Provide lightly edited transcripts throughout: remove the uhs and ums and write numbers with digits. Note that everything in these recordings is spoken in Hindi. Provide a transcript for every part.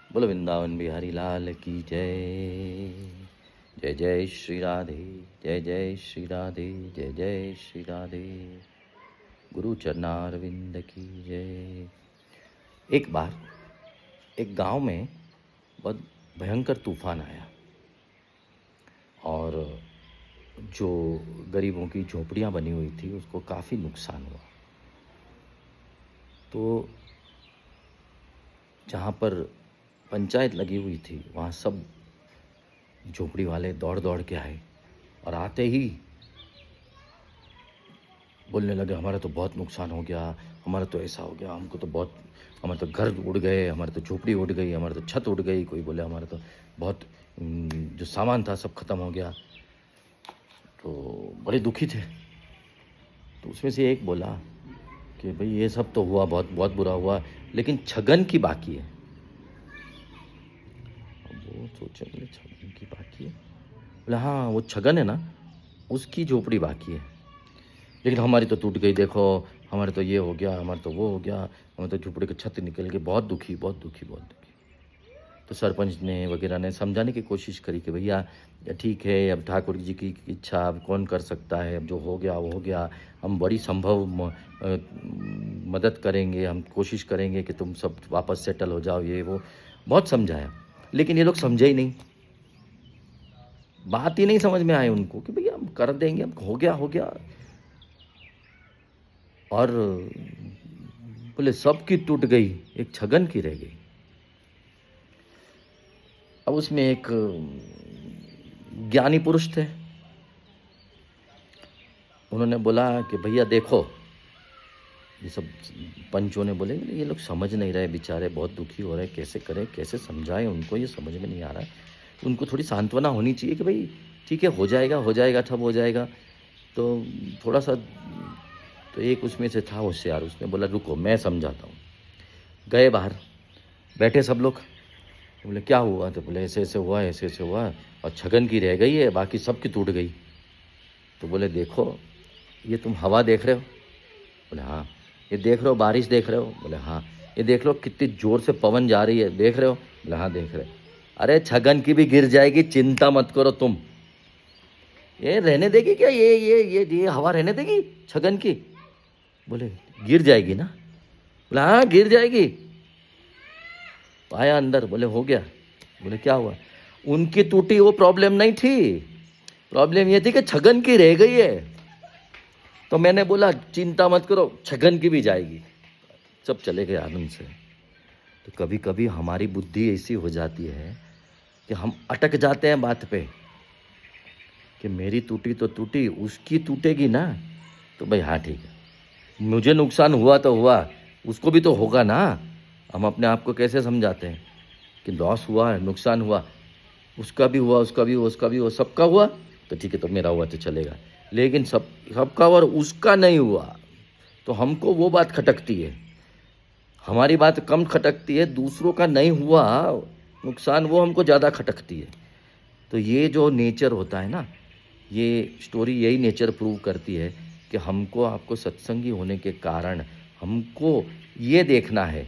बोलो वृंदावन बिहारी लाल की जय। जय जय श्री राधे, जय जय श्री राधे, जय जय श्री राधे। गुरु चरणारविंद की जय। एक बार एक गांव में बहुत भयंकर तूफान आया और जो गरीबों की झोपड़ियां बनी हुई थी उसको काफ़ी नुकसान हुआ। तो जहाँ पर पंचायत लगी हुई थी वहाँ सब झोपड़ी वाले दौड़ दौड़ के आए और आते ही बोलने लगे हमारा तो बहुत नुकसान हो गया, हमारा तो ऐसा हो गया, हमको तो बहुत, हमारे तो घर उड़ गए, हमारे तो झोपड़ी उड़ गई, हमारे तो छत उड़ गई, कोई बोले हमारा तो बहुत जो सामान था सब खत्म हो गया। तो बड़े दुखी थे। तो उसमें से एक बोला कि भाई ये सब तो हुआ, बहुत बहुत बुरा हुआ, लेकिन छगन की बाकी है। अब वो सोचे बोले छगन की बाकी है, बोले हाँ वो छगन है ना उसकी झोपड़ी बाकी है, लेकिन हमारी तो टूट गई, देखो हमारे तो ये हो गया, हमारे तो वो हो गया, हमारे तो झोपड़ी की छत निकल गई, बहुत दुखी बहुत दुखी बहुत दुखी। तो सरपंच ने वगैरह ने समझाने की कोशिश करी कि भैया ठीक है, अब ठाकुर जी की इच्छा, अब कौन कर सकता है, अब जो हो गया वो हो गया, हम बड़ी संभव मदद करेंगे, हम कोशिश करेंगे कि तुम सब वापस सेटल हो जाओ, ये वो बहुत समझाया, लेकिन ये लोग समझे ही नहीं। बात ही नहीं समझ में आई उनको कि भैया हम कर देंगे, अब हो गया हो गया। और बोले सबकी टूट गई, एक छगन की रह गई। अब उसमें एक ज्ञानी पुरुष थे, उन्होंने बोला कि भैया देखो, ये सब पंचों ने बोले ये लोग समझ नहीं रहे, बेचारे बहुत दुखी हो रहे, कैसे करें, कैसे समझाएं उनको, ये समझ में नहीं आ रहा है। उनको थोड़ी सांत्वना होनी चाहिए कि भाई ठीक है, हो जाएगा हो जाएगा, ठब हो जाएगा। तो थोड़ा सा, तो एक उसमें से था होशियार, उसने बोला रुको मैं समझाता हूँ। गए बाहर, बैठे सब लोग, बोले क्या हुआ, तो बोले ऐसे ऐसे हुआ, ऐसे ऐसे हुआ, और छगन की रह गई है, बाकी सबकी टूट गई। तो बोले देखो ये तुम हवा देख रहे हो, बोले हाँ। ये देख रहे हो बारिश देख रहे हो, बोले हाँ। ये देख लो कितनी ज़ोर से पवन जा रही है, देख रहे हो, बोले हाँ देख रहे। अरे छगन की भी गिर जाएगी, चिंता मत करो तुम। ये रहने देगी क्या, ये हवा रहने देगी छगन की, बोले गिर जाएगी ना, बोले हाँ गिर जाएगी। आया अंदर, बोले हो गया, बोले क्या हुआ, उनकी टूटी वो प्रॉब्लम नहीं थी, प्रॉब्लम ये थी कि छगन की रह गई है। तो मैंने बोला चिंता मत करो, छगन की भी जाएगी। सब चले गए आनंद से। तो कभी कभी हमारी बुद्धि ऐसी हो जाती है कि हम अटक जाते हैं बात पे कि मेरी टूटी तो टूटी, उसकी टूटेगी ना, तो भाई हाँ ठीक है, मुझे नुकसान हुआ तो हुआ, उसको भी तो होगा ना। हम अपने आप को कैसे समझाते हैं कि लॉस हुआ है, नुकसान हुआ, उसका भी हुआ, उसका भी हुआ, उसका भी हुआ, सबका हुआ तो ठीक है, तो मेरा हुआ तो चलेगा, लेकिन सबका और उसका नहीं हुआ तो हमको वो बात खटकती है। हमारी बात कम खटकती है, दूसरों का नहीं हुआ नुकसान वो हमको ज़्यादा खटकती है। तो ये जो नेचर होता है ना, ये स्टोरी यही नेचर प्रूव करती है कि हमको आपको सत्संगी होने के कारण हमको ये देखना है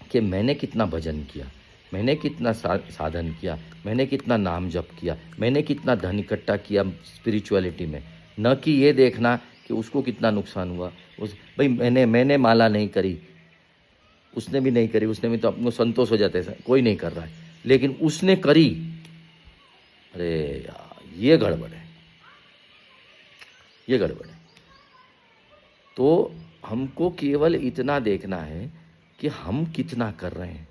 कि मैंने कितना भजन किया, मैंने कितना साधन किया, मैंने कितना नाम जप किया, मैंने कितना धन इकट्ठा किया स्पिरिचुअलिटी में, न कि ये देखना कि उसको कितना नुकसान हुआ। उस भाई मैंने माला नहीं करी, उसने भी नहीं करी, उसने भी तो अपने संतोष हो जाते हैं, कोई नहीं कर रहा है, लेकिन उसने करी, अरे यार ये गड़बड़ है, ये गड़बड़ है। तो हमको केवल इतना देखना है कि हम कितना कर रहे हैं।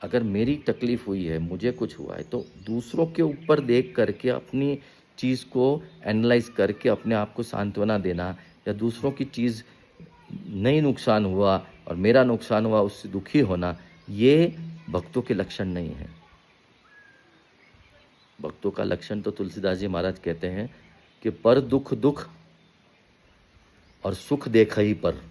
अगर मेरी तकलीफ़ हुई है, मुझे कुछ हुआ है, तो दूसरों के ऊपर देख करके अपनी चीज़ को एनालाइज करके अपने आप को सांत्वना देना, या दूसरों की चीज़ नहीं नुकसान हुआ और मेरा नुकसान हुआ उससे दुखी होना, ये भक्तों के लक्षण नहीं है। भक्तों का लक्षण तो तुलसीदास जी महाराज कहते हैं कि पर दुख दुख और सुख देख ही पर,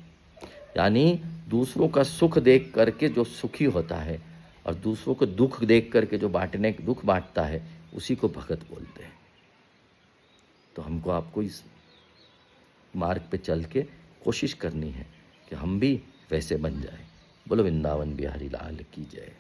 यानी दूसरों का सुख देख करके जो सुखी होता है और दूसरों को दुख देख करके जो दुख बांटता है, उसी को भगत बोलते हैं। तो हमको आपको इस मार्ग पे चल के कोशिश करनी है कि हम भी वैसे बन जाएं। बोलो वृंदावन बिहारी लाल की जय।